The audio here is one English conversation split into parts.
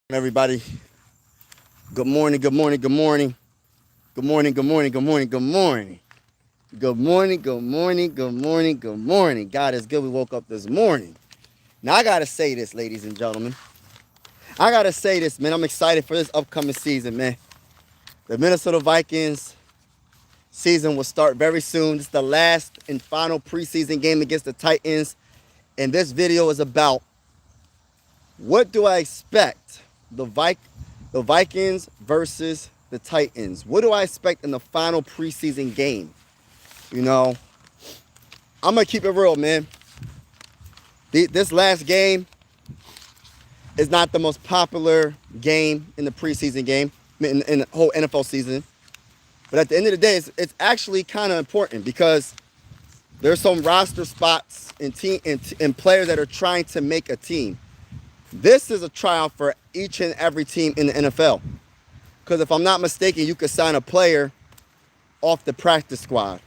Everybody, good morning, good morning, good morning, good morning, good morning, good morning, good morning, good morning, good morning, good morning, good morning. God is good. We woke up this morning. Now I gotta say this, ladies and gentlemen. I gotta say this, man. I'm excited for this upcoming season, man. The Minnesota Vikings season will start very soon. This is the last and final preseason game against the Titans, and this video is about what do I expect the Vikings versus the Titans. What do I expect in the final preseason game? You know, I'm gonna keep it real, man. This last game is not the most popular game in the preseason game in the whole NFL season. But at the end of the day, it's actually kind of important because there's some roster spots and players that are trying to make a team. This is a tryout for each and every team in the NFL. Because if I'm not mistaken, you could sign a player off the practice squad.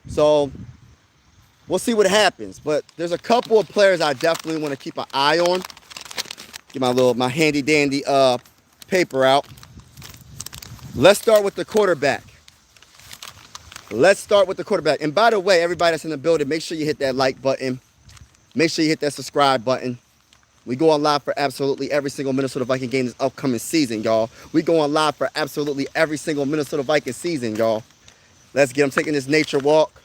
So we'll see what happens. But there's a couple of players I definitely want to keep an eye on. Get my handy dandy paper out. Let's start with the quarterback. And by the way, everybody that's in the building, make sure you hit that like button. Make sure you hit that subscribe button. We go on live for absolutely every single Minnesota Viking game this upcoming season, y'all. We go on live for absolutely every single Minnesota Viking season, y'all. Let's get. I'm taking this nature walk,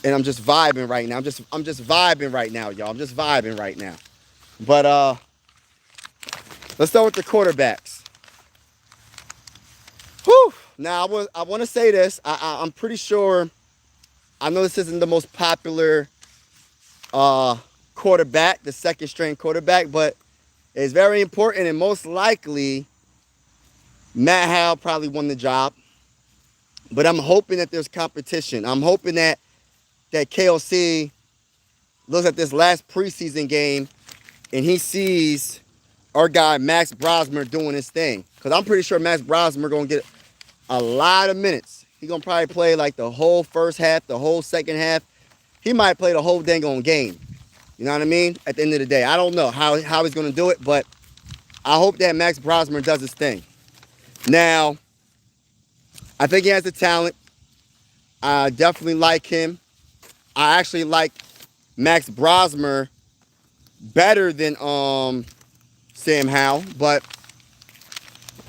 and I'm just vibing right now. I'm just vibing right now, y'all. I'm just vibing right now. But let's start with the quarterbacks. Whew. Now I want to say this. I'm pretty sure. I know this isn't the most popular quarterback, the second string quarterback, but it's very important, and most likely Matt Howe probably won the job. But I'm hoping that there's competition. I'm hoping that KOC looks at this last preseason game and he sees our guy Max Brosmer doing his thing. Because I'm pretty sure Max Brosmer going to get a lot of minutes. He's going to probably play like the whole first half, the whole second half. He might play the whole dang on game. You know what I mean? At the end of the day. I don't know how he's going to do it, but I hope that Max Brosmer does his thing. Now, I think he has the talent. I definitely like him. I actually like Max Brosmer better than Sam Howell, but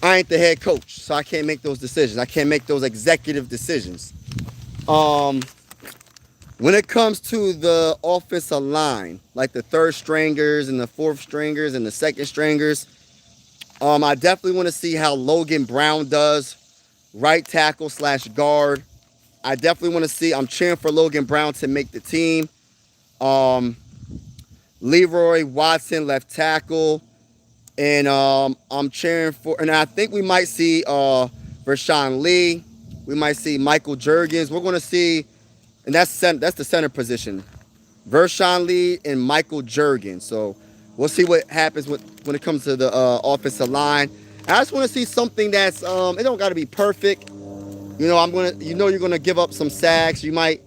I ain't the head coach, so I can't make those decisions. I can't make those executive decisions. When it comes to the offensive line, like the third stringers and the fourth stringers and the second stringers, I definitely want to see how Logan Brown does, right tackle / guard. I definitely want to see. I'm cheering for Logan Brown to make the team. Leroy Watson, left tackle. And I'm cheering for, and I think we might see Rashawn Lee. We might see Michael Jurgens. We're going to see, and that's the center position. Rashawn Lee and Michael Jurgens. So we'll see what happens when it comes to the offensive line. And I just want to see something that's, it don't got to be perfect. You know, you're gonna give up some sacks. You might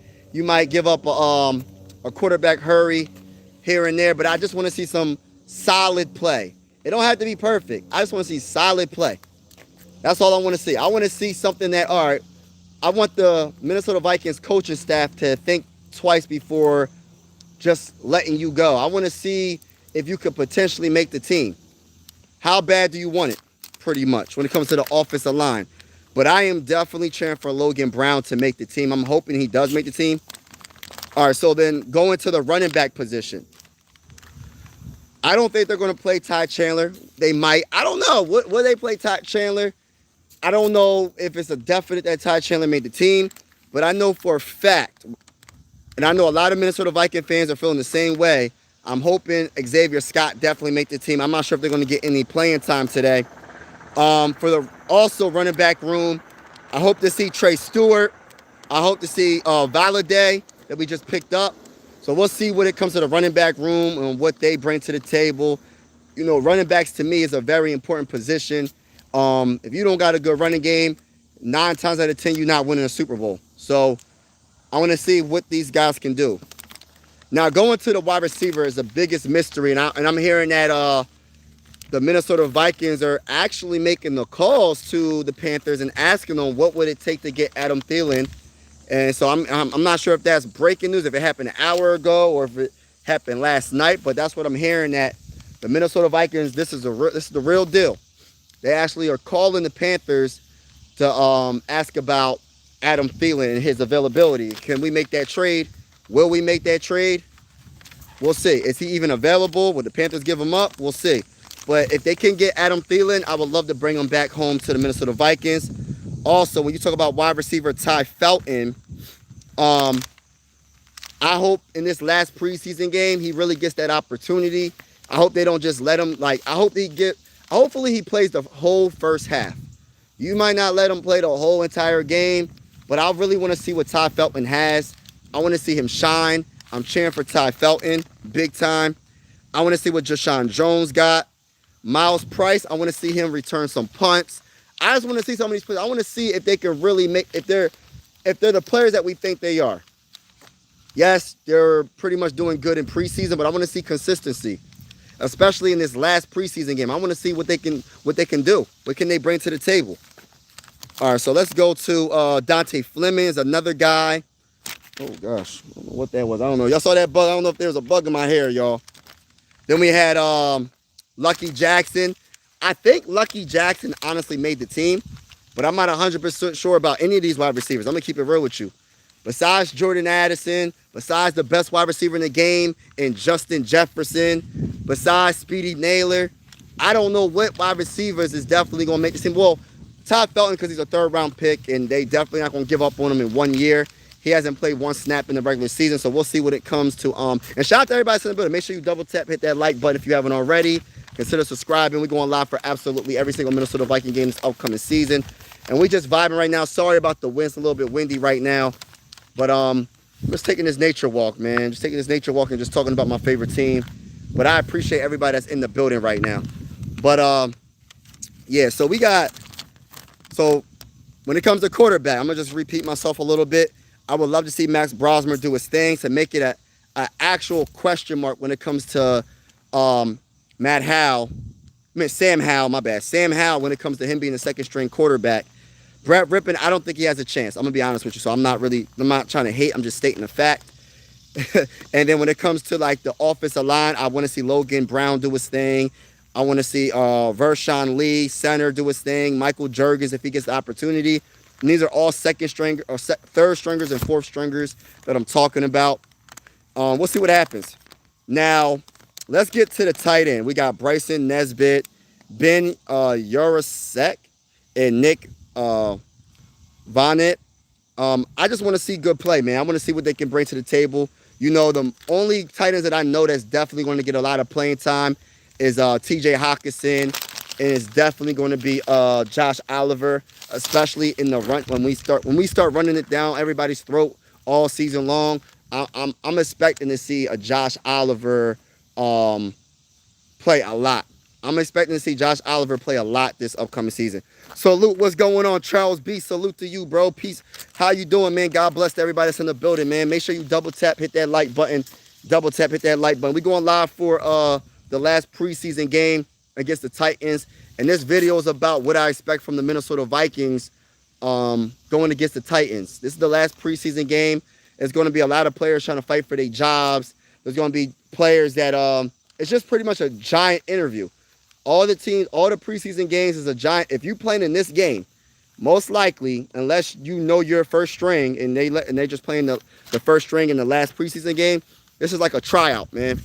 give up a quarterback hurry here and there, but I just want to see some solid play. It don't have to be perfect. I just want to see solid play. That's all I want to see. I want to see something that, all right, I want the Minnesota Vikings coaching staff to think twice before just letting you go. I want to see if you could potentially make the team. How bad do you want it? Pretty much when it comes to the offensive line. But I am definitely cheering for Logan Brown to make the team. I'm hoping he does make the team. All right, so then going to the running back position. I don't think they're going to play Ty Chandler. They might. I don't know. Will they play Ty Chandler? I don't know if it's a definite that Ty Chandler made the team. But I know for a fact, and I know a lot of Minnesota Viking fans are feeling the same way. I'm hoping Xavier Scott definitely make the team. I'm not sure if they're going to get any playing time today. For the also running back room, I hope to see Trey Stewart. I hope to see Valladay that we just picked up. So we'll see when it comes to the running back room and what they bring to the table. You know, running backs to me is a very important position. If you don't got a good running game, 9 times out of 10, you're not winning a Super Bowl. So I want to see what these guys can do. Now, going to the wide receiver is the biggest mystery, and I'm hearing that the Minnesota Vikings are actually making the calls to the Panthers and asking them what would it take to get Adam Thielen. And so I'm not sure if that's breaking news, if it happened an hour ago or if it happened last night, but that's what I'm hearing, that the Minnesota Vikings, this is the real deal. They actually are calling the Panthers to ask about Adam Thielen and his availability. Can we make that trade? Will we make that trade? We'll see. Is he even available? Will the Panthers give him up? We'll see. But if they can get Adam Thielen, I would love to bring him back home to the Minnesota Vikings. Also, when you talk about wide receiver Ty Felton, I hope in this last preseason game he really gets that opportunity. I hope they don't just let him, hopefully he plays the whole first half. You might not let him play the whole entire game, but I really want to see what Ty Felton has. I want to see him shine. I'm cheering for Ty Felton, big time. I want to see what Jashawn Jones got. Miles Price, I want to see him return some punts. I just want to see some of these players. I want to see if they can really if they're the players that we think they are. Yes, they're pretty much doing good in preseason, but I want to see consistency, especially in this last preseason game. I want to see what they can do. What can they bring to the table? All right, so let's go to Dante Flemings, another guy. Oh gosh, I don't know what that was. I don't know. Y'all saw that bug? I don't know if there was a bug in my hair, y'all. Then we had Lucky Jackson. I think Lucky Jackson honestly made the team, but I'm not 100% sure about any of these wide receivers. I'm going to keep it real with you. Besides Jordan Addison, besides the best wide receiver in the game and Justin Jefferson, besides Speedy Naylor, I don't know what wide receivers is definitely going to make the team. Well, Todd Felton, because he's a third-round pick, and they definitely not going to give up on him in 1 year. He hasn't played one snap in the regular season, so we'll see what it comes to. And shout out to everybody in the building. Make sure you double tap, hit that like button if you haven't already. Consider subscribing. We're going live for absolutely every single Minnesota Viking game this upcoming season. And we just vibing right now. Sorry about the wind. It's a little bit windy right now. But I'm just taking this nature walk, man. Just taking this nature walk and just talking about my favorite team. But I appreciate everybody that's in the building right now. But, yeah, so when it comes to quarterback, I'm going to just repeat myself a little bit. I would love to see Max Brosmer do his thing to make it an actual question mark when it comes to Sam Howell, my bad. Sam Howell, when it comes to him being the second string quarterback. Brett Rippon, I don't think he has a chance. I'm going to be honest with you. So I'm not trying to hate. I'm just stating the fact. And then when it comes to like the offensive line, I want to see Logan Brown do his thing. I want to see Vershawn Lee, center, do his thing. Michael Jurgens, if he gets the opportunity. And these are all second string or third stringers and fourth stringers that I'm talking about. We'll see what happens. Now, let's get to the tight end. We got Bryson Nesbitt, Ben Yurosek, and Nick Vonnet. I just want to see good play, man. I want to see what they can bring to the table. You know, the only tight ends that I know that's definitely going to get a lot of playing time is T.J. Hockenson, and it's definitely going to be Josh Oliver, especially in the run when we start running it down everybody's throat all season long. I'm expecting to see a Josh Oliver play a lot. I'm expecting to see Josh Oliver play a lot this upcoming season. Salute, what's going on? Charles B, salute to you, bro. Peace. How you doing, man? God bless everybody that's in the building, man. Make sure you double tap, hit that like button. Double tap, hit that like button. We going live for the last preseason game against the Titans. And this video is about what I expect from the Minnesota Vikings going against the Titans. This is the last preseason game. There's going to be a lot of players trying to fight for their jobs. There's going to be players that it's just pretty much a giant interview. All the preseason games is a giant. If you playing in this game, most likely, unless you know your first string and they're just playing the first string in the last preseason game, this is like a tryout, man.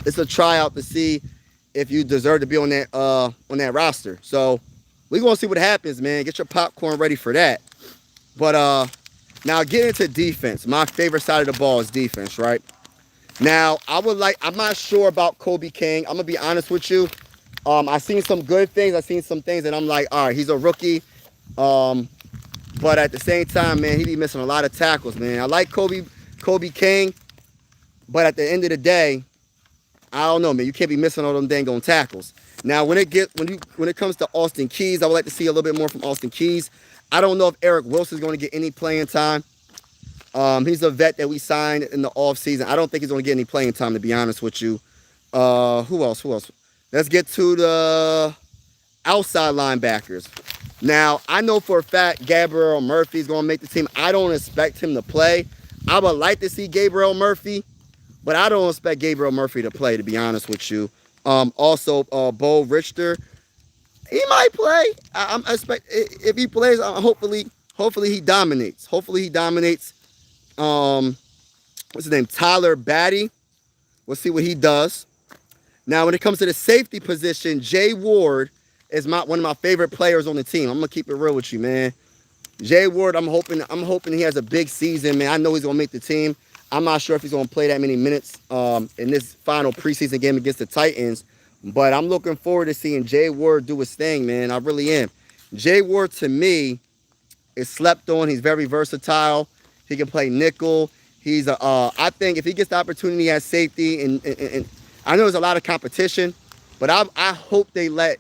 It's a tryout to see if you deserve to be on that roster. So we're gonna see what happens, man. Get your popcorn ready for that. But now get into defense. My favorite side of the ball is defense, right? Now I'm not sure about Kobe King. I'm gonna be honest with you. I've seen some good things. I've seen some things that I'm like, all right, he's a rookie. But at the same time, man, he be missing a lot of tackles, man. I like Kobe King, but at the end of the day, I don't know, man. You can't be missing all them dang on tackles. Now, when it comes to Austin Keys, I would like to see a little bit more from Austin Keys. I don't know if Eric Wilson's going to get any playing time. He's a vet that we signed in the offseason. I don't think he's going to get any playing time, to be honest with you. Who else? Let's get to the outside linebackers. Now, I know for a fact Gabriel Murphy is going to make the team. I don't expect him to play. I would like to see Gabriel Murphy, but I don't expect Gabriel Murphy to play, to be honest with you. Also, Bo Richter, he might play. I'm expect if he plays, hopefully he dominates. Hopefully he dominates. What's his name? Tyler Batty. We'll see what he does. Now, when it comes to the safety position, Jay Ward is one of my favorite players on the team. I'm gonna keep it real with you, man. Jay Ward, I'm hoping he has a big season, man. I know he's gonna make the team. I'm not sure if he's gonna play that many minutes in this final preseason game against the Titans, but I'm looking forward to seeing Jay Ward do his thing, man. I really am. Jay Ward, to me, is slept on. He's very versatile. He can play nickel. He's I think if he gets the opportunity at safety, and I know there's a lot of competition, but I hope they let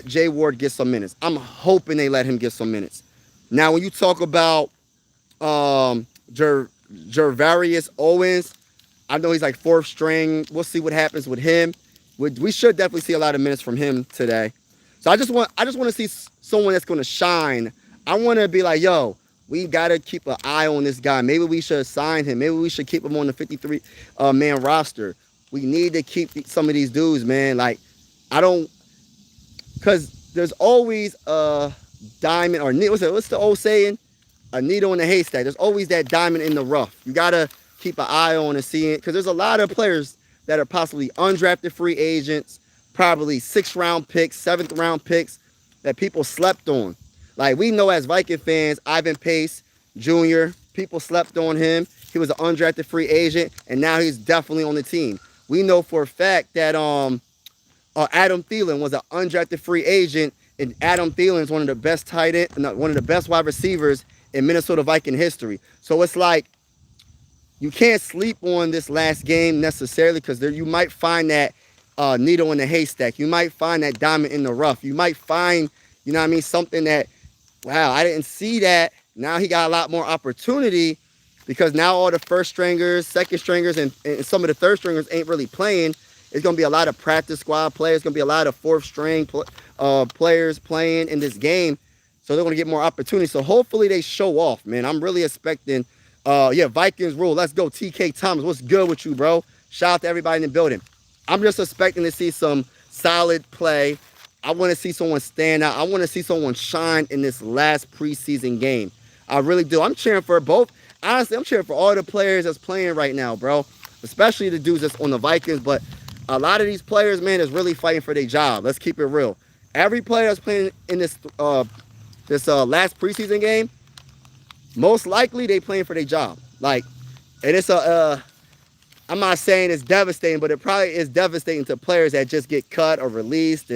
Jay Ward get some minutes. I'm hoping they let him get some minutes. Now, when you talk about Gervarius Owens, I know he's like fourth string. We'll see what happens with him. We should definitely see a lot of minutes from him today. So I just want to see someone that's going to shine. I want to be like, yo, we got to keep an eye on this guy. Maybe we should sign him. Maybe we should keep him on the 53-man roster. We need to keep some of these dudes, man. Like, because there's always a diamond, or what's the old saying? A needle in a haystack. There's always that diamond in the rough. You got to keep an eye on and see it, because there's a lot of players that are possibly undrafted free agents, probably 6th-round picks, 7th-round picks that people slept on. Like, we know as Viking fans, Ivan Pace Jr., people slept on him. He was an undrafted free agent, and now he's definitely on the team. We know for a fact that Adam Thielen was an undrafted free agent, and Adam Thielen is one of the best one of the best wide receivers in Minnesota Viking history. So it's like, you can't sleep on this last game necessarily, because you might find that needle in the haystack. You might find that diamond in the rough. You might find, you know what I mean, something that, wow, I didn't see that. Now he got a lot more opportunity, because now all the first stringers, second stringers, and some of the third stringers ain't really playing. It's going to be a lot of practice squad players. It's going to be a lot of fourth string players playing in this game. So they're going to get more opportunity. So hopefully they show off, man. I'm really expecting, Vikings rule. Let's go, TK Thomas. What's good with you, bro? Shout out to everybody in the building. I'm just expecting to see some solid play. I want to see someone stand out. I want to see someone shine in this last preseason game. I really do. I'm cheering for both. Honestly, I'm cheering for all the players that's playing right now, bro. Especially the dudes that's on the Vikings. But a lot of these players, man, is really fighting for their job. Let's keep it real. Every player that's playing in this last preseason game, most likely they playing for their job. Like, and it's I'm not saying it's devastating, but it probably is devastating to players that just get cut or released,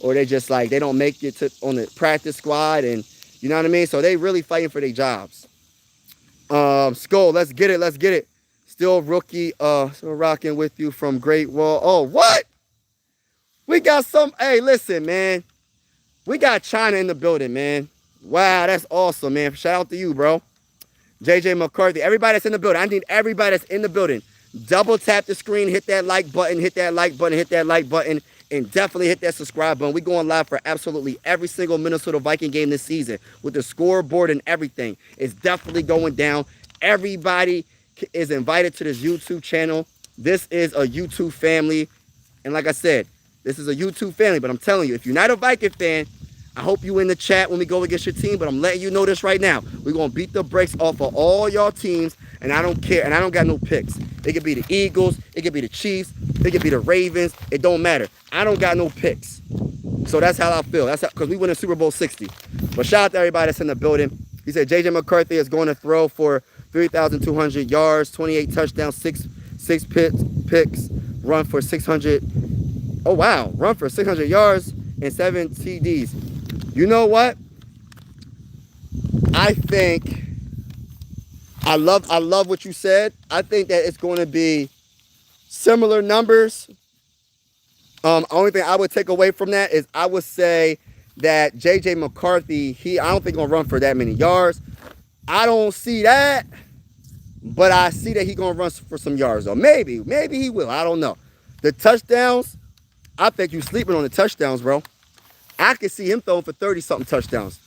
or they just like, they don't make it on the practice squad, and you know what I mean? So they really fighting for their jobs. Skull, let's get it. Still rookie, still rocking with you from Great Wall. Oh, what? We got hey, listen, man. We got China in the building, man. Wow, that's awesome, man. Shout out to you, bro. JJ McCarthy. Everybody that's in the building. I need everybody that's in the building. Double tap the screen, hit that like button, and definitely hit that subscribe button. We're going live for absolutely every single Minnesota Viking game this season with the scoreboard and everything. It's definitely going down. Everybody is invited to this YouTube channel. This is a YouTube family. And like I said, this is a YouTube family. But I'm telling you, if you're not a Viking fan, I hope you in the chat when we go against your team. But I'm letting you know this right now. We're going to beat the brakes off of all y'all teams. And I don't care. And I don't got no picks. It could be the Eagles. It could be the Chiefs. It could be the Ravens. It don't matter. I don't got no picks. So that's how I feel. That's because we win in Super Bowl 60. But shout out to everybody that's in the building. He said JJ McCarthy is going to throw for 3,200 yards, 28 touchdowns, six picks, run for 600. Oh, wow. Run for 600 yards and 7 TDs. You know what? I think I love what you said. I think that it's going to be similar numbers. Only thing I would take away from that is I would say that JJ McCarthy, I don't think he's going to run for that many yards. I don't see that, but I see that he's going to run for some yards, though. Maybe he will. I don't know. The touchdowns, I think you sleeping on the touchdowns, bro. I can see him throwing for 30-something touchdowns.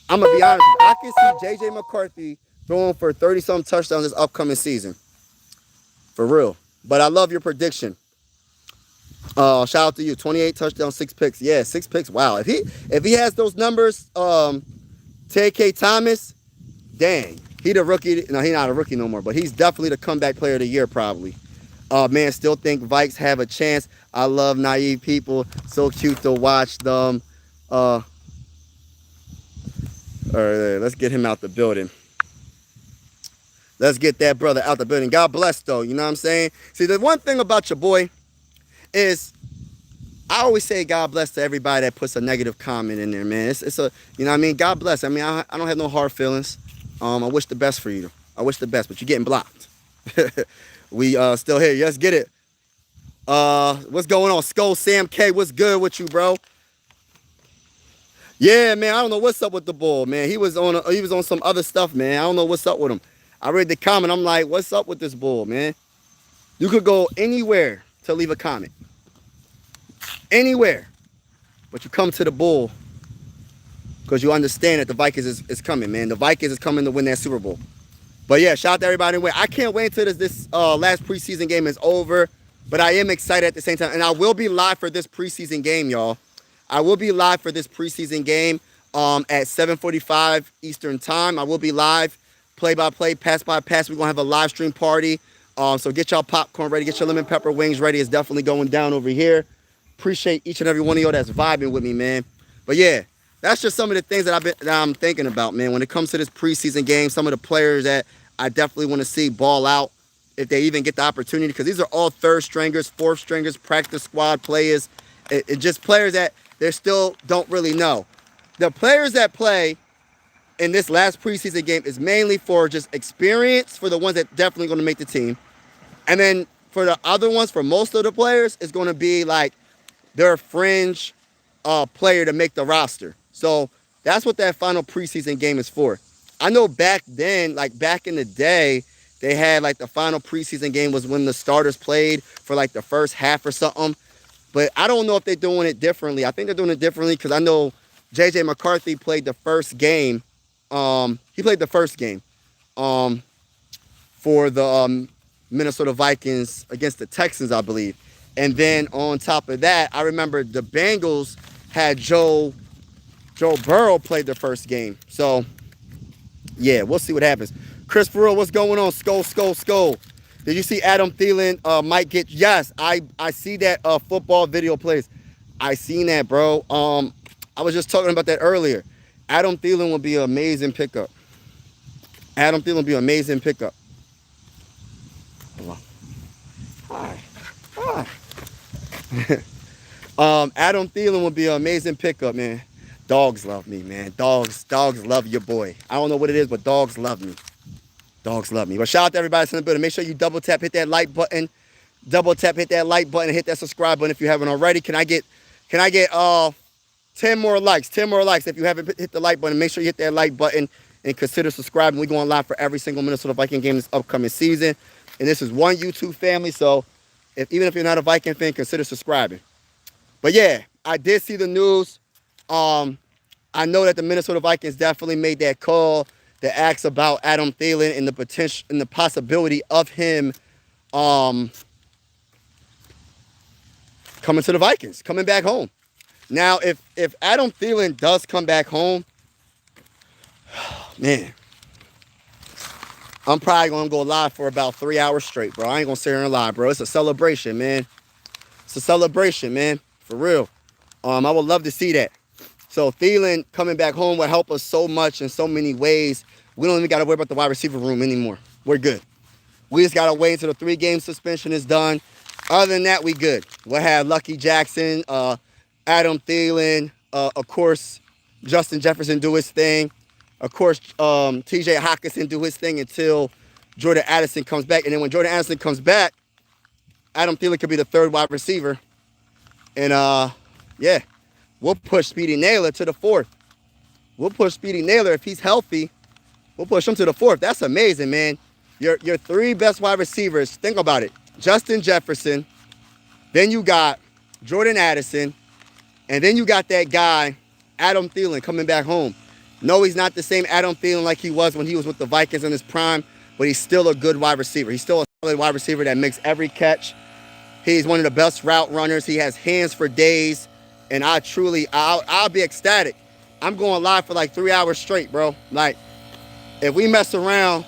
I'm going to be honest with you. I can see J.J. McCarthy throwing for 30-something touchdowns this upcoming season. For real. But I love your prediction. Shout out to you. 28 touchdowns, 6 picks. Yeah, 6 picks. Wow. If he has those numbers, T.K. Thomas, dang. He the rookie. No, he's not a rookie no more, but he's definitely the comeback player of the year probably. Man, still think Vikes have a chance. I love naive people. So cute to watch them. All right, let's get him out the building. Let's get that brother out the building. God bless, though. You know what I'm saying? See, the one thing about your boy is I always say God bless to everybody that puts a negative comment in there, man. It's a, you know what I mean? God bless. I mean, I don't have no hard feelings. I wish the best for you. I wish the best, but you're getting blocked. We still here. Let's get it. What's going on? Skull Sam K, what's good with you, bro? Yeah, man, I don't know what's up with the bull, man. He was on some other stuff, man. I don't know what's up with him. I read the comment. I'm like, what's up with this bull, man? You could go anywhere to leave a comment. Anywhere. But you come to the bull because you understand that the Vikings is coming, man. The Vikings is coming to win that Super Bowl. But yeah, shout out to everybody. I can't wait until this last preseason game is over. But I am excited at the same time. And I will be live for this preseason game, y'all. I will be live for this preseason game at 7:45 Eastern time. I will be live, play-by-play, pass-by-pass. We're going to have a live stream party. So get y'all popcorn ready. Get your lemon pepper wings ready. It's definitely going down over here. Appreciate each and every one of y'all that's vibing with me, man. But yeah, that's just some of the things that I'm thinking about, man. When it comes to this preseason game, some of the players that I definitely want to see ball out if they even get the opportunity, because these are all third stringers, fourth stringers, practice squad players. It just players that they still don't really know. The players that play in this last preseason game is mainly for just experience, for the ones that definitely going to make the team. And then for the other ones, for most of the players, it's going to be like their fringe player to make the roster. So that's what that final preseason game is for. I know back then, like back in the day, they had like the final preseason game was when the starters played for like the first half or something. But I don't know if they're doing it differently. I think they're doing it differently because I know J.J. McCarthy played the first game. He played the first game for the Minnesota Vikings against the Texans, I believe. And then on top of that, I remember the Bengals had Joe Burrow played the first game. So, yeah, we'll see what happens. Chris Farrell, what's going on? Skull. Did you see Adam Thielen might get... Yes, I see that football video plays. I seen that, bro. I was just talking about that earlier. Adam Thielen will be an amazing pickup. Adam Thielen will be an amazing pickup. Hi. Adam Thielen will be an amazing pickup, man. Dogs love me, man. Dogs love your boy. I don't know what it is, but dogs love me. Dogs love me. But shout out to everybody that's in the building. Make sure you double tap, hit that like button. Double tap, hit that like button, hit that subscribe button if you haven't already. Can I get 10 more likes? 10 more likes. If you haven't hit the like button, make sure you hit that like button and consider subscribing. We're going live for every single Minnesota Viking game this upcoming season. And this is one YouTube family, so even if you're not a Viking fan, consider subscribing. But yeah, I did see the news. I know that the Minnesota Vikings definitely made that call that asks about Adam Thielen and the potential and the possibility of him coming to the Vikings, coming back home. Now, if Adam Thielen does come back home, man, I'm probably going to go live for about 3 hours straight, bro. I ain't going to sit here and lie, bro. It's a celebration, man. It's a celebration, man. For real. I would love to see that. So Thielen coming back home will help us so much in so many ways. We don't even got to worry about the wide receiver room anymore. We're good. We just got to wait until the 3-game suspension is done. Other than that, we good. We'll have Lucky Jackson, Adam Thielen, of course, Justin Jefferson do his thing. Of course, T.J. Hockenson do his thing until Jordan Addison comes back. And then when Jordan Addison comes back, Adam Thielen could be the 3rd wide receiver. And, yeah, we'll push Speedy Naylor to the 4th. We'll push Speedy Naylor. If he's healthy, we'll push him to the 4th. That's amazing, man. Your 3 best wide receivers, think about it. Justin Jefferson, Then you got Jordan Addison. And then you got that guy, Adam Thielen, coming back home. No, he's not the same Adam Thielen like he was when he was with the Vikings in his prime, but he's still a good wide receiver. He's still a solid wide receiver that makes every catch. He's one of the best route runners. He has hands for days. And I'll be ecstatic. I'm going live for like 3 hours straight, bro. Like, if we mess around,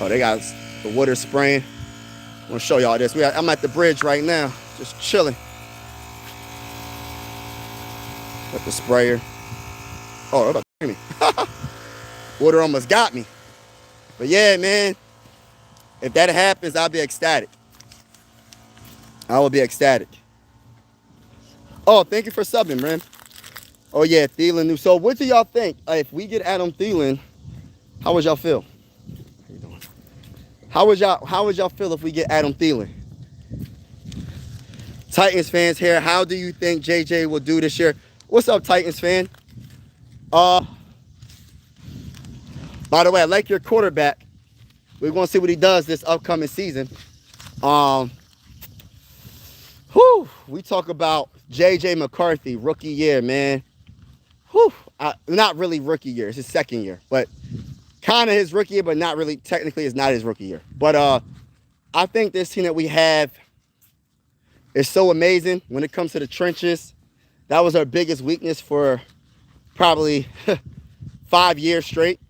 oh, they got the water spraying. I'm gonna show y'all this. I'm at the bridge right now, just chilling. Got the sprayer. Oh, about to me. Water almost got me. But yeah, man, if that happens, I'll be ecstatic. I will be ecstatic. Oh, thank you for subbing, man. Oh yeah, Thielen. So what do y'all think? If we get Adam Thielen, how would y'all feel? How you doing? How would y'all feel if we get Adam Thielen? Titans fans here, how do you think JJ will do this year? What's up, Titans fan? By the way, I like your quarterback. We're gonna see what he does this upcoming season. We talk about JJ McCarthy, rookie year, man. Not really rookie year, it's his second year, but kind of his rookie year, but not really. Technically, it's not his rookie year. But I think this team that we have is so amazing when it comes to the trenches. That was our biggest weakness for probably 5 years straight.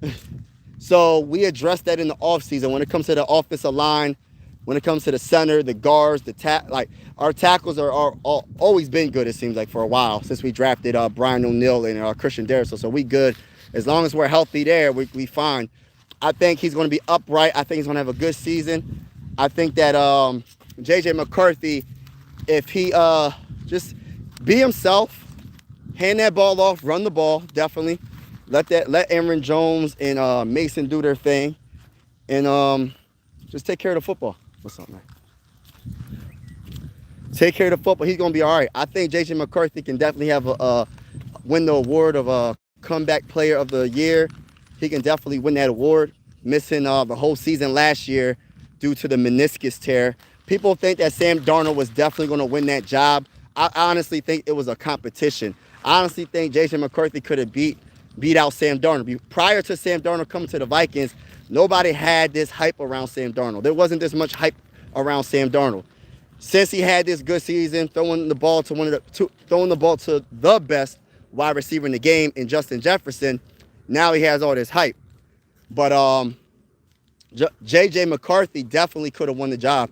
So we addressed that in the offseason. When it comes to the offensive line, when it comes to the center, the guards, like our tackles are always been good, it seems like, for a while, since we drafted Brian O'Neill and Christian Darrisaw. So we good. As long as we're healthy there, we fine. I think he's going to be upright. I think he's going to have a good season. I think that JJ McCarthy, if he just be himself, hand that ball off, run the ball, definitely. Let Aaron Jones and Mason do their thing, and just take care of the football. What's up, man? Take care of the football. He's gonna be all right. I think JJ McCarthy can definitely have win the award of a comeback player of the year. He can definitely win that award. Missing the whole season last year due to the meniscus tear. People think that Sam Darnold was definitely going to win that job. I honestly think it was a competition. I honestly think JJ McCarthy could have beat out Sam Darnold. Prior to Sam Darnold coming to the Vikings, nobody had this hype around Sam Darnold. There wasn't this much hype around Sam Darnold. Since he had this good season, throwing the ball to the best wide receiver in the game in Justin Jefferson, now he has all this hype. But JJ McCarthy definitely could have won the job.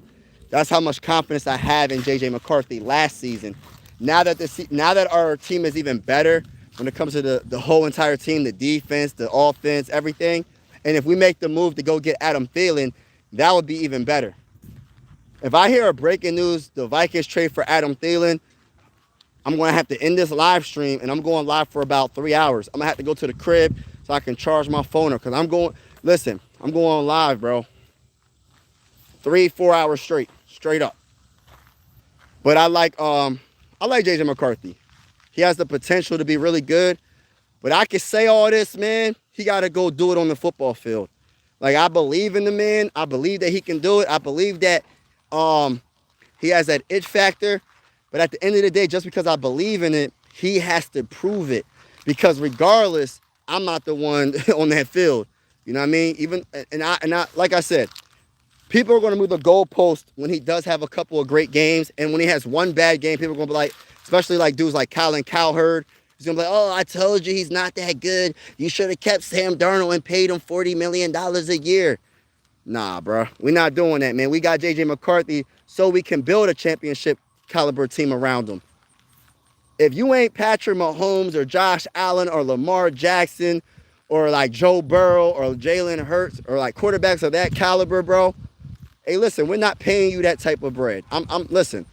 That's how much confidence I have in JJ McCarthy last season. Now that our team is even better when it comes to the whole entire team, the defense, the offense, everything, and if we make the move to go get Adam Thielen, that would be even better. If I hear a breaking news, the Vikings trade for Adam Thielen, I'm going to have to end this live stream, and I'm going live for about 3 hours. I'm going to have to go to the crib so I can charge my phone up, because I'm going live, bro. 3-4 hours straight up. But I like JJ McCarthy. He has the potential to be really good. But I can say all this, man. He got to go do it on the football field. Like, I believe in the man. I believe that he can do it. I believe that he has that itch factor. But at the end of the day, just because I believe in it, he has to prove it. Because regardless, I'm not the one on that field. You know what I mean? And I like I said, people are going to move the goalpost when he does have a couple of great games. And when he has one bad game, people are going to be like, especially like dudes like Colin Cowherd, he's going to be like, oh, I told you he's not that good. You should have kept Sam Darnold and paid him $40 million a year. Nah, bro. We're not doing that, man. We got JJ McCarthy so we can build a championship caliber team around him. If you ain't Patrick Mahomes or Josh Allen or Lamar Jackson or like Joe Burrow or Jalen Hurts or like quarterbacks of that caliber, bro, hey, listen, we're not paying you that type of bread. Listen,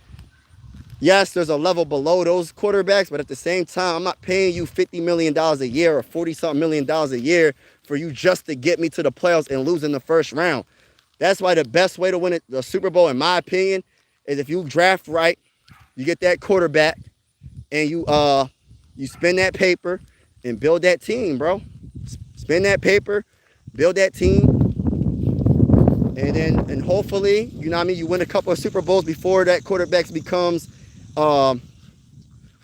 yes, there's a level below those quarterbacks, but at the same time, I'm not paying you $50 million a year or $40-something million a year for you just to get me to the playoffs and lose in the first round. That's why the best way to win the Super Bowl, in my opinion, is if you draft right, you get that quarterback, and you spend that paper and build that team, bro. Spend that paper, build that team, and hopefully, you know what I mean, you win a couple of Super Bowls before that quarterback becomes, I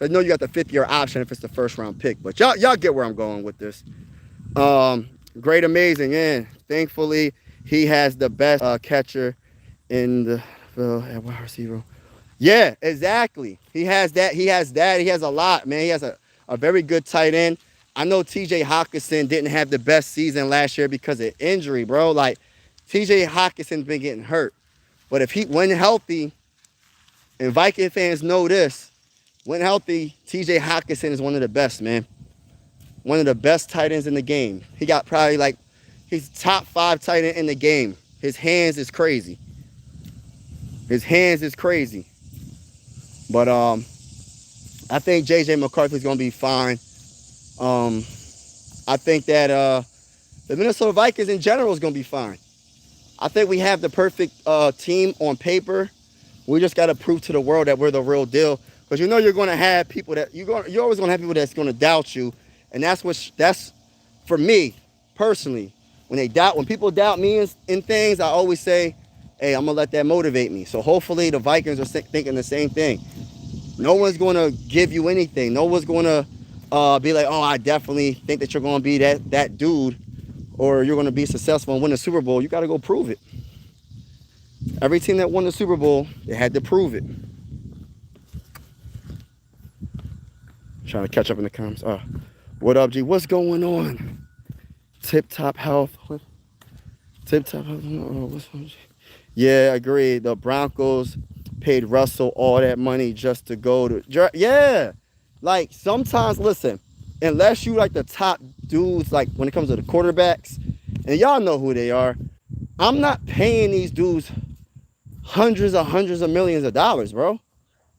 know you got the 5th-year option if it's the first-round pick, but y'all get where I'm going with this. Great, amazing, and thankfully he has the best catcher in the wide receiver. Yeah, exactly. He has that. He has that. He has a lot, man. He has a very good tight end. I know TJ Hawkinson didn't have the best season last year because of injury, bro. Like, TJ Hawkinson's been getting hurt. But if he, when healthy, and Viking fans know this, when healthy, TJ Hawkinson is one of the best, man. One of the best tight ends in the game. He got probably like, he's top 5 tight end in the game. His hands is crazy. His hands is crazy. But I think J.J. McCarthy's going to be fine. I think that the Minnesota Vikings in general is going to be fine. I think we have the perfect team on paper. We just got to prove to the world that we're the real deal. Because you know you're going to have people that you're always going to have people that's going to doubt you, and that's for me personally. When people doubt me in things, I always say, hey, I'm gonna let that motivate me. So hopefully the Vikings are thinking the same thing. No one's going to give you anything. No one's going to be like, oh, I definitely think that you're going to be that dude, or you're going to be successful and win the Super Bowl. You got to go prove it. Every team that won the Super Bowl, they had to prove it. Trying to catch up in the comments. What up, G? What's going on? Tip Top Health. What? Tip Top Health. What's on, G? Yeah, I agree. The Broncos paid Russell all that money just to go to. Yeah. Like, sometimes, listen, unless you like the top dudes, like when it comes to the quarterbacks, and y'all know who they are, I'm not paying these dudes hundreds of millions of dollars, bro.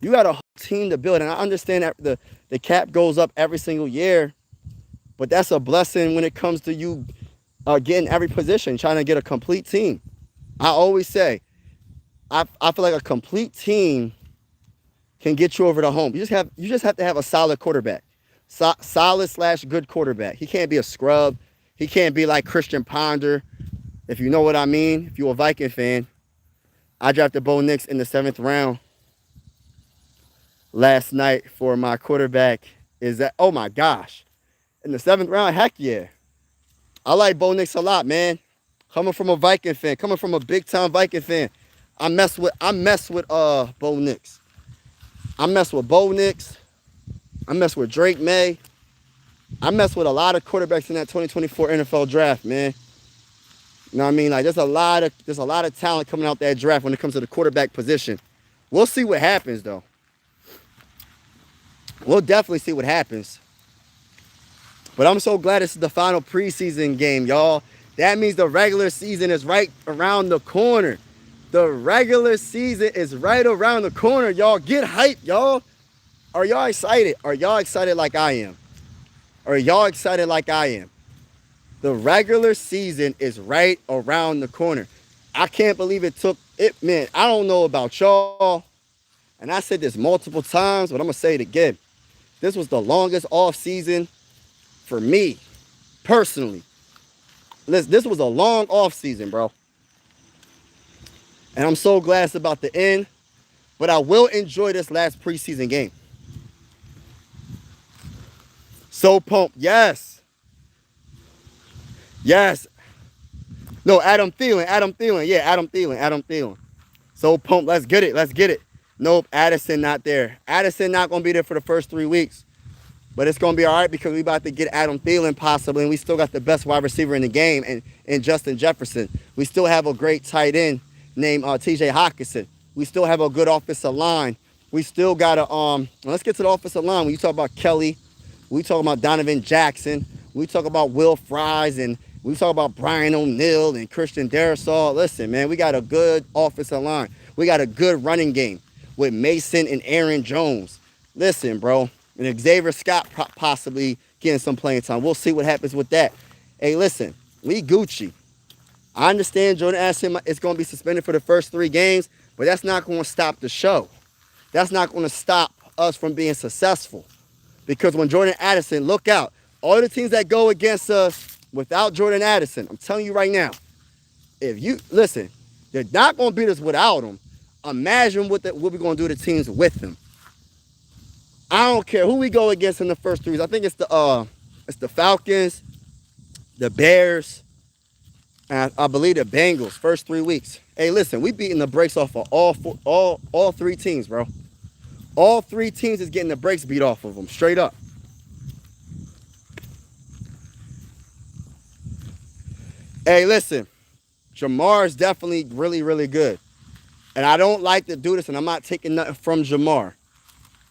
You got a whole team to build, and I understand that the cap goes up every single year, but that's a blessing when it comes to you getting every position, trying to get a complete team. I always say, I feel like a complete team can get you over the hump. You just have to have a solid quarterback, solid / good quarterback. He can't be a scrub. He can't be like Christian Ponder, if you know what I mean. If you're a Viking fan, I drafted Bo Nix in the 7th round last night for my quarterback. Oh my gosh, in the 7th round, heck yeah. I like Bo Nix a lot, man. Coming from a Viking fan, coming from a big-time Viking fan, I mess with Bo Nix. I mess with Bo Nix. I mess with Drake May. I mess with a lot of quarterbacks in that 2024 NFL draft, man. You know what I mean? Like, there's a lot of talent coming out that draft when it comes to the quarterback position. We'll see what happens, though. We'll definitely see what happens. But I'm so glad this is the final preseason game, y'all. That means the regular season is right around the corner. The regular season is right around the corner, y'all. Get hyped, y'all. Are y'all excited? Are y'all excited like I am? Are y'all excited like I am? The regular season is right around the corner. I can't believe it took it, man. I don't know about y'all, and I said this multiple times, but I'm gonna say it again. This was the longest off season for me, personally. Listen, this was a long off season, bro. And I'm so glad it's about to end. But I will enjoy this last preseason game. So pumped. Yes. Yes. No, Adam Thielen. Yeah, Adam Thielen. So pumped. Let's get it. Nope, Addison not there. Addison not going to be there for the first 3 weeks. But it's going to be all right because we about to get Adam Thielen possibly, and we still got the best wide receiver in the game and Justin Jefferson. We still have a great tight end named TJ Hawkinson. We still have a good offensive line. We still got a, let's get to the offensive line. When you talk about Kelly, we talk about Donovan Jackson, we talk about Will Fries, and we talk about Brian O'Neill and Christian Darrisaw. Listen, man, we got a good offensive line. We got a good running game with Mason and Aaron Jones. Listen, bro. And Xavier Scott possibly getting some playing time. We'll see what happens with that. Hey, listen, we Gucci. I understand Jordan Addison is going to be suspended for the first 3 games, but that's not going to stop the show. That's not going to stop us from being successful. Because when Jordan Addison, look out, all the teams that go against us without Jordan Addison, I'm telling you right now, if you, listen, They're not going to beat us without him. Imagine what we're going to do to teams with him. I don't care who we go against in the first three. I think it's the Falcons, the Bears, and I believe the Bengals. First 3 weeks. Hey, listen, we beating the brakes off of all three teams, bro. All three teams is getting the brakes beat off of them, straight up. Hey, listen, Jamar is definitely really, really good. And I don't like to do this, and I'm not taking nothing from Jamar.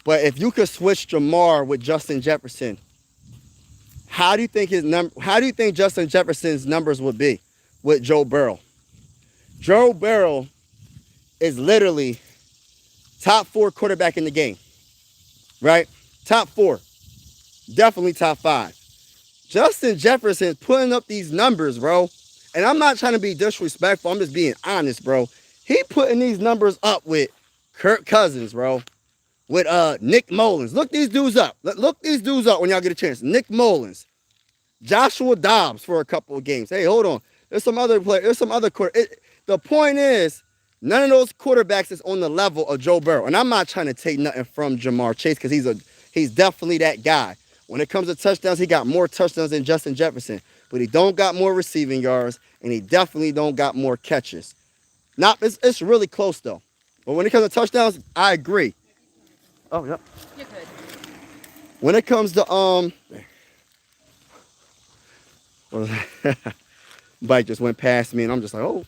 But if you could switch Jamar with Justin Jefferson, how do you think Justin Jefferson's numbers would be with Joe Burrow? Joe Burrow is literally top 4 quarterback in the game, right? Top 4, definitely top 5. Justin Jefferson is putting up these numbers, bro. And I'm not trying to be disrespectful. I'm just being honest, bro. He putting these numbers up with Kirk Cousins, bro. With Nick Mullins. Look these dudes up. Look these dudes up when y'all get a chance. Nick Mullins. Joshua Dobbs for a couple of games. Hey, hold on. There's some other players. There's some other the point is, none of those quarterbacks is on the level of Joe Burrow. And I'm not trying to take nothing from Jamar Chase because he's definitely that guy. When it comes to touchdowns, he got more touchdowns than Justin Jefferson. But he don't got more receiving yards, and he definitely don't got more catches. It's really close, though. But when it comes to touchdowns, I agree. Oh, yep. You're good. When it comes to bike just went past me, and I'm just like, oh.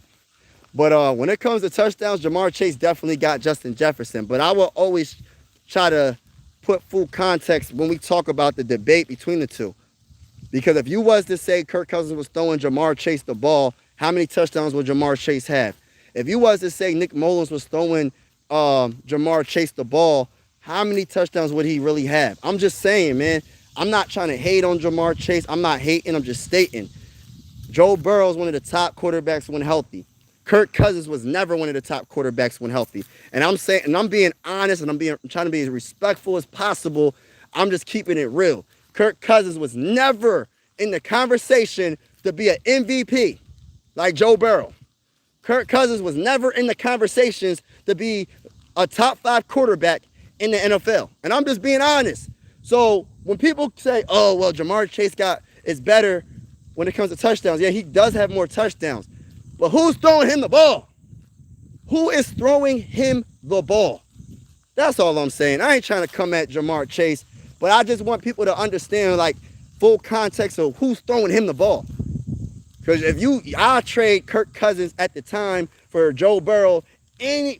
But when it comes to touchdowns, Jamar Chase definitely got Justin Jefferson. But I will always try to put full context when we talk about the debate between the two. Because if you was to say Kirk Cousins was throwing Jamar Chase the ball, how many touchdowns would Jamar Chase have? If you was to say Nick Mullins was throwing Jamar Chase the ball, how many touchdowns would he really have? I'm just saying, man. I'm not trying to hate on Jamar Chase. I'm not hating. I'm just stating. Joe Burrow is one of the top quarterbacks when healthy. Kirk Cousins was never one of the top quarterbacks when healthy. And I'm saying, and I'm being honest, and I'm trying to be as respectful as possible. I'm just keeping it real. Kirk Cousins was never in the conversation to be an MVP like Joe Burrow. Kirk Cousins was never in the conversations to be a top 5 quarterback in the NFL. And I'm just being honest. So when people say, oh, well, Jamar Chase is better when it comes to touchdowns. Yeah, he does have more touchdowns. But who's throwing him the ball? Who is throwing him the ball? That's all I'm saying. I ain't trying to come at Jamar Chase, but I just want people to understand, like, full context of who's throwing him the ball. Because I'll trade Kirk Cousins at the time for Joe Burrow any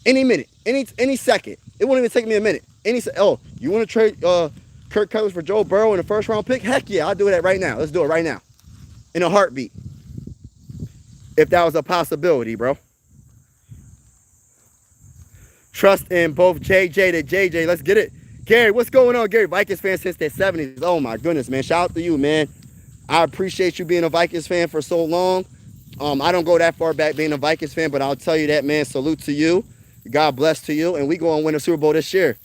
minute, any second. It won't even take me a minute. You want to trade Kirk Cousins for Joe Burrow in the first round pick? Heck yeah, I'll do that right now. Let's do it right now. In a heartbeat. If that was a possibility, bro. Trust in both JJ to JJ. Let's get it. Gary, what's going on, Gary? Vikings fan since the 70s. Oh, my goodness, man. Shout out to you, man. I appreciate you being a Vikings fan for so long. I don't go that far back being a Vikings fan, but I'll tell you that, man. Salute to you. God bless to you. And we going to win the Super Bowl this year.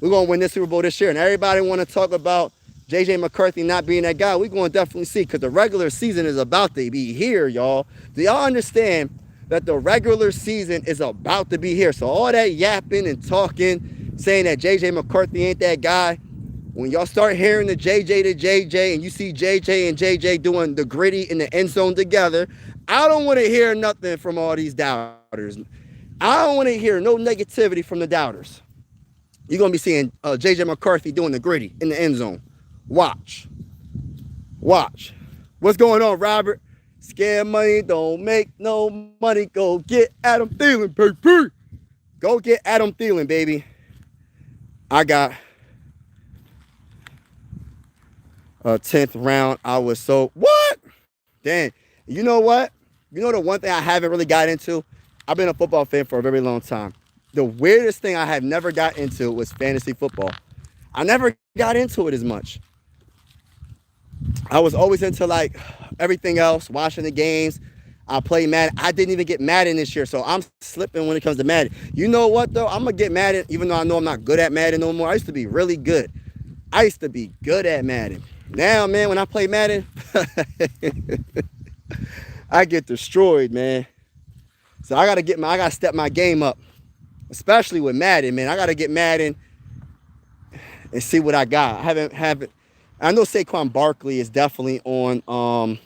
We're going to win this Super Bowl this year. And everybody want to talk about J.J. McCarthy not being that guy. We're going to definitely see, because the regular season is about to be here, y'all. Do y'all understand that the regular season is about to be here? So all that yapping and talking, saying that J.J. McCarthy ain't that guy, when y'all start hearing the J.J. to J.J. and you see J.J. and J.J. doing the gritty in the end zone together, I don't want to hear nothing from all these doubters. I don't want to hear no negativity from the doubters. You're going to be seeing J.J. McCarthy doing the gritty in the end zone. Watch. What's going on, Robert? Scared money don't make no money. Go get Adam Thielen, baby. Go get Adam Thielen, baby. I got a 10th round. I was so... What? Damn. You know what? You know the one thing I haven't really got into? I've been a football fan for a very long time. The weirdest thing I have never got into was fantasy football. I never got into it as much. I was always into, like, everything else, watching the games. I play Madden. I didn't even get Madden this year, so I'm slipping when it comes to Madden. You know what, though? I'm going to get Madden, even though I know I'm not good at Madden no more. I used to be really good. I used to be good at Madden. Now, man, when I play Madden, I get destroyed, man. So I gotta step my game up, especially with Madden, man. I gotta get Madden and see what I got. I haven't. I know Saquon Barkley is definitely on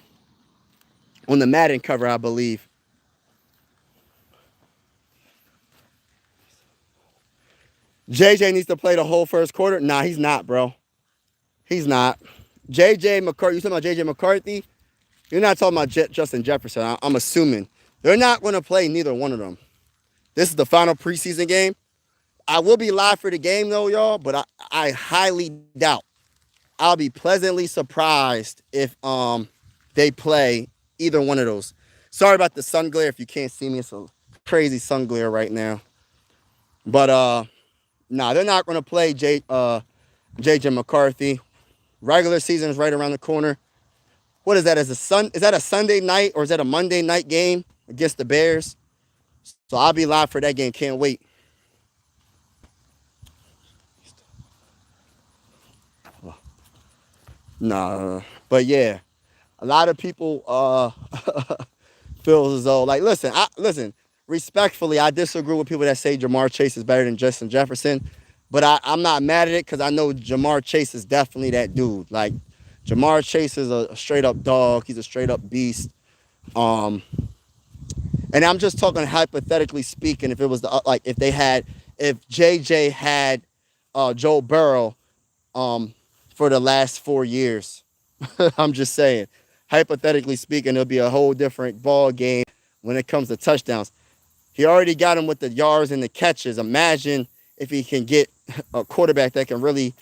the Madden cover, I believe. JJ needs to play the whole first quarter. Nah, he's not, bro. He's not. JJ McCarthy. You talking about JJ McCarthy? You're not talking about Justin Jefferson. I'm assuming they're not going to play neither one of them. This is the final preseason game. I will be live for the game though, y'all, but I highly doubt. I'll be pleasantly surprised if they play either one of those. Sorry about the sun glare if you can't see me. It's a crazy sun glare right now. But nah, they're not going to play JJ McCarthy. Regular season is right around the corner. What is that? Is that a Sunday night or is that a Monday night game against the Bears? So I'll be live for that game. Can't wait. Nah, but yeah, a lot of people feel as though like listen. Respectfully, I disagree with people that say Jamar Chase is better than Justin Jefferson, but I'm not mad at it because I know Jamar Chase is definitely that dude. Like Jamar Chase is a straight up dog. He's a straight up beast. And I'm just talking hypothetically speaking. If it was if JJ had Joe Burrow for the last 4 years, I'm just saying, hypothetically speaking, it'll be a whole different ball game when it comes to touchdowns. He already got him with the yards and the catches. Imagine if he can get a quarterback that can really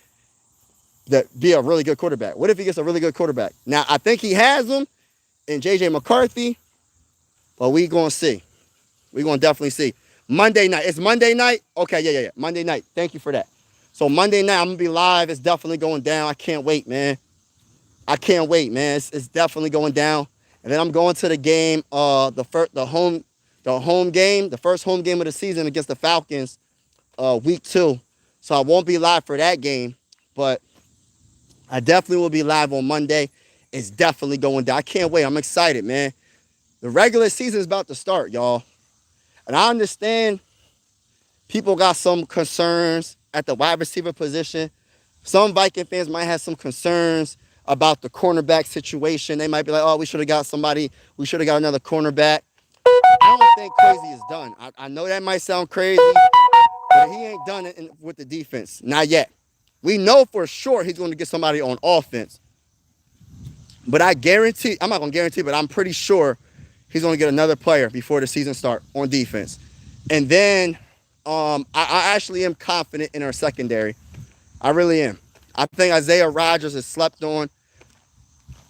be a really good quarterback. What if he gets a really good quarterback? Now, I think he has them in J.J. McCarthy, but we going to see. We're going to definitely see. Monday night. It's Monday night? Okay, yeah. Monday night. Thank you for that. So Monday night, I'm going to be live. It's definitely going down. I can't wait, man. It's definitely going down. And then I'm going to the game, the home game, the first home game of the season against the Falcons, week 2. So I won't be live for that game, but I definitely will be live on Monday. It's definitely going down. I can't wait. I'm excited, man. The regular season is about to start, y'all. And I understand people got some concerns at the wide receiver position. Some Viking fans might have some concerns about the cornerback situation. They might be like, oh, we should have got somebody. We should have got another cornerback. I don't think crazy is done. I know that might sound crazy, but he ain't done it with the defense. Not yet. We know for sure he's going to get somebody on offense. But I'm not going to guarantee, but I'm pretty sure he's going to get another player before the season starts on defense. And then I actually am confident in our secondary. I really am. I think Isaiah Rodgers is slept on.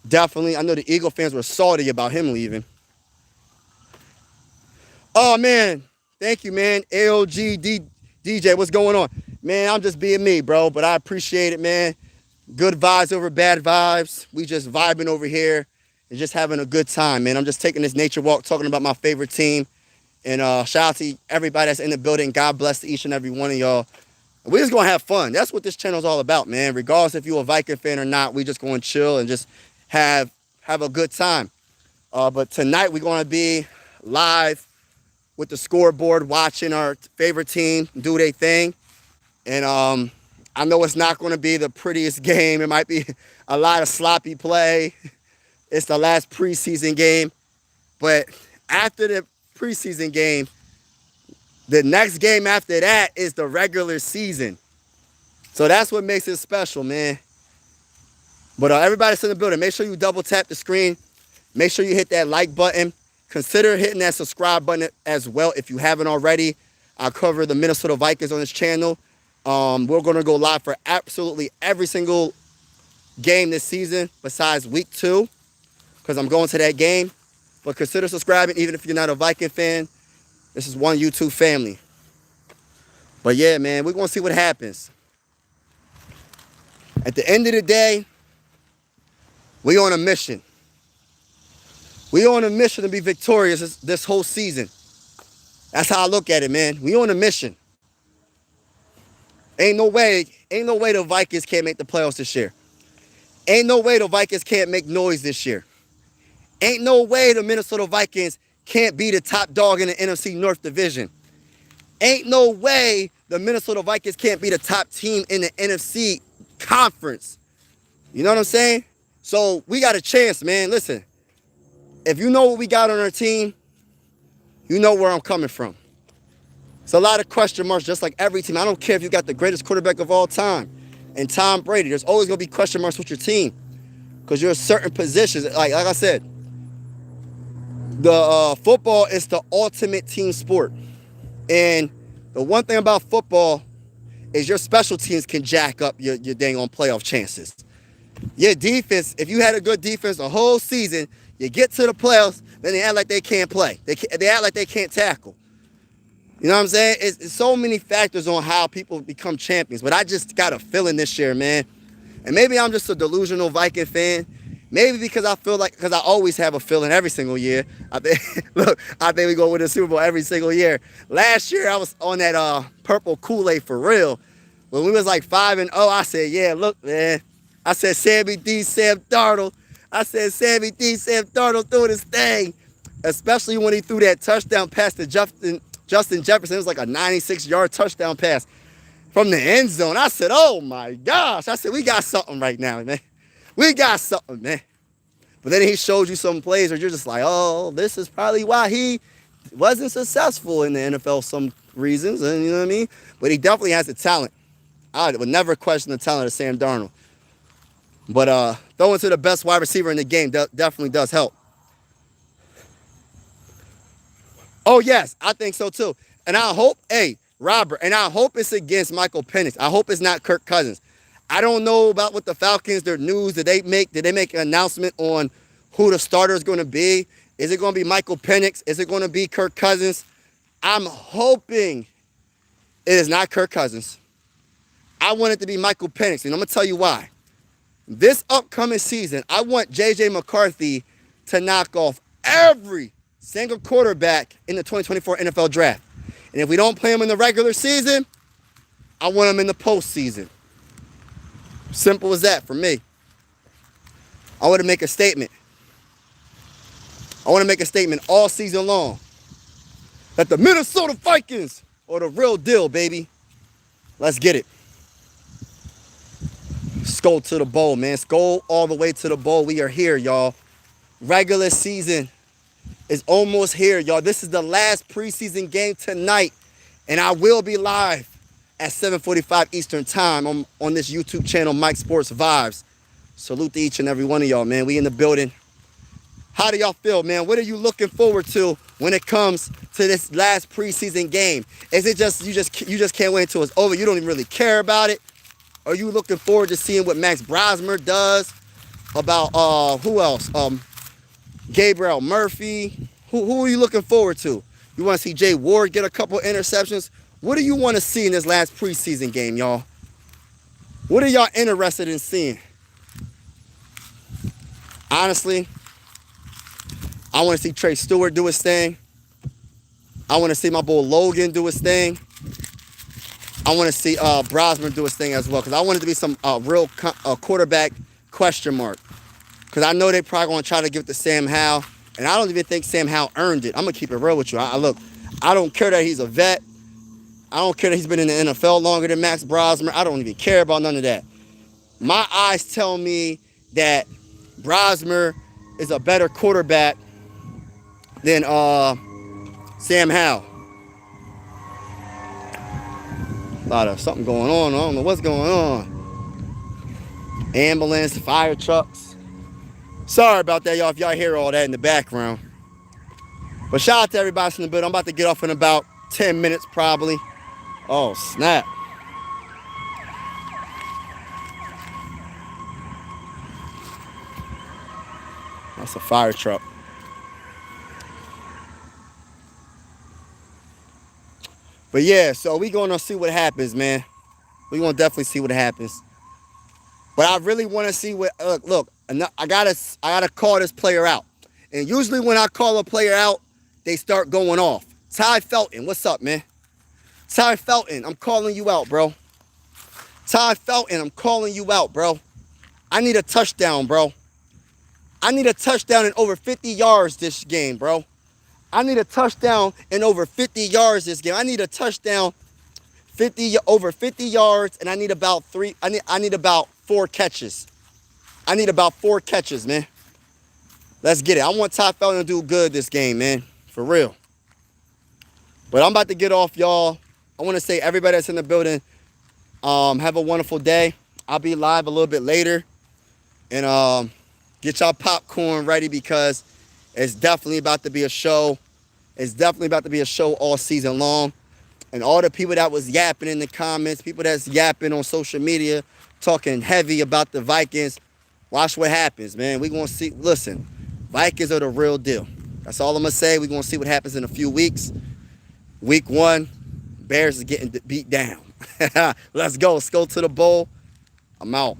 Definitely. I know the Eagle fans were salty about him leaving. Oh, man. Thank you, man. AOG DJ, what's going on? Man, I'm just being me, bro. But I appreciate it, man. Good vibes over bad vibes. We just vibing over here and just having a good time, man. I'm just taking this nature walk, talking about my favorite team. And shout out to everybody that's in the building. God bless each and every one of y'all. We're just going to have fun. That's what this channel is all about, man. Regardless if you're a Viking fan or not, we just going to chill and just have a good time. But tonight we're going to be live with the scoreboard, watching our favorite team do their thing. And I know it's not going to be the prettiest game. It might be a lot of sloppy play. It's the last preseason game. But after the preseason game, the next game after that is the regular season. So that's what makes it special, man. But everybody's in the building. Make sure you double tap the screen. Make sure you hit that like button. Consider hitting that subscribe button as well if you haven't already. I cover the Minnesota Vikings on this channel. We're going to go live for absolutely every single game this season besides week 2 because I'm going to that game. But consider subscribing even if you're not a Viking fan. This is one YouTube family. But yeah, man, we're going to see what happens. At the end of the day, we on a mission. We on a mission to be victorious this whole season. That's how I look at it, man. We on a mission. Ain't no way the Vikings can't make the playoffs this year. Ain't no way the Vikings can't make noise this year. Ain't no way the Minnesota Vikings can't be the top dog in the NFC North Division. Ain't no way the Minnesota Vikings can't be the top team in the NFC Conference. You know what I'm saying? So we got a chance, man. Listen, if you know what we got on our team, you know where I'm coming from. It's a lot of question marks, just like every team. I don't care if you got the greatest quarterback of all time and Tom Brady. There's always going to be question marks with your team because you're in certain positions. Like I said, the football is the ultimate team sport. And the one thing about football is your special teams can jack up your dang on playoff chances. Your defense, if you had a good defense the whole season, you get to the playoffs, then they act like they can't play. They act like they can't tackle. You know what I'm saying? It's so many factors on how people become champions. But I just got a feeling this year, man. And maybe I'm just a delusional Viking fan. Maybe because I feel like, because I always have a feeling every single year. I think we go win the Super Bowl every single year. Last year, I was on that purple Kool-Aid for real. When we was like 5-0, I said, yeah, look, man. I said, Sam Darnold. I said, Sam Darnold doing his thing. Especially when he threw that touchdown pass to Justin Jefferson. It was like a 96-yard touchdown pass from the end zone. I said, oh, my gosh. I said, we got something right now, man. We got something, man. But then he showed you some plays where you're just like, oh, this is probably why he wasn't successful in the NFL some reasons, and you know what I mean? But he definitely has the talent. I would never question the talent of Sam Darnold. But throwing to the best wide receiver in the game definitely does help. Oh, yes, I think so, too. And I hope, Robert, and I hope it's against Michael Penix. I hope it's not Kirk Cousins. I don't know about what the Falcons, their news, did they make an announcement on who the starter is going to be? Is it going to be Michael Penix? Is it going to be Kirk Cousins? I'm hoping it is not Kirk Cousins. I want it to be Michael Penix, and I'm going to tell you why. This upcoming season, I want J.J. McCarthy to knock off every single quarterback in the 2024 NFL Draft. And if we don't play him in the regular season, I want him in the postseason. Simple as that for me. I want to make a statement. I want to make a statement all season long that the Minnesota Vikings are the real deal, baby. Let's get it. Skull to the bowl, man. Skull all the way to the bowl. We are here, y'all. Regular season is almost here, y'all. This is the last preseason game tonight, and I will be live at 7:45 Eastern time on this YouTube channel, Mike Sports Vibes. Salute to each and every one of y'all, man. We in the building. How do y'all feel, man? What are you looking forward to when it comes to this last preseason game? Is it just you just can't wait until it's over? You don't even really care about it? Are you looking forward to seeing what Max Brosmer does? About who else? Gabriel Murphy. Who are you looking forward to? You want to see Jay Ward get a couple interceptions? What do you want to see in this last preseason game, y'all? What are y'all interested in seeing? Honestly, I want to see Trey Stewart do his thing. I want to see my boy Logan do his thing. I want to see Brosmer do his thing as well, because I want it to be some real quarterback question mark. Because I know they probably going to try to give it to Sam Howell, and I don't even think Sam Howell earned it. I'm going to keep it real with you. Look, I don't care that he's a vet. I don't care that he's been in the NFL longer than Max Brosmer. I don't even care about none of that. My eyes tell me that Brosmer is a better quarterback than Sam Howell. A lot of something going on. I don't know what's going on. Ambulance, fire trucks. Sorry about that, y'all, if y'all hear all that in the background. But shout out to everybody in the building. I'm about to get off in about 10 minutes probably. Oh, snap. That's a fire truck. But yeah, so we gonna see what happens, man. We gonna definitely see what happens. But I really want to see what. Look, I gotta call this player out. And usually when I call a player out, they start going off. Ty Felton, what's up, man? Ty Felton, I'm calling you out, bro. Ty Felton, I'm calling you out, bro. I need a touchdown, bro. I need a touchdown and over 50 yards this game, bro. I need a touchdown and over 50 yards this game. I need a touchdown over 50 yards, and I need about about 4 catches. I need about 4 catches, man. Let's get it. I want Ty Felton to do good this game, man. For real. But I'm about to get off, y'all. I want to say everybody that's in the building, have a wonderful day. I'll be live a little bit later. And get y'all popcorn ready because it's definitely about to be a show. It's definitely about to be a show all season long. And all the people that was yapping in the comments, people that's yapping on social media, talking heavy about the Vikings, watch what happens, man. We're going to see. Listen, Vikings are the real deal. That's all I'm going to say. We're going to see what happens in a few weeks. Week 1, Bears is getting beat down. Let's go. Let's go to the bowl. I'm out.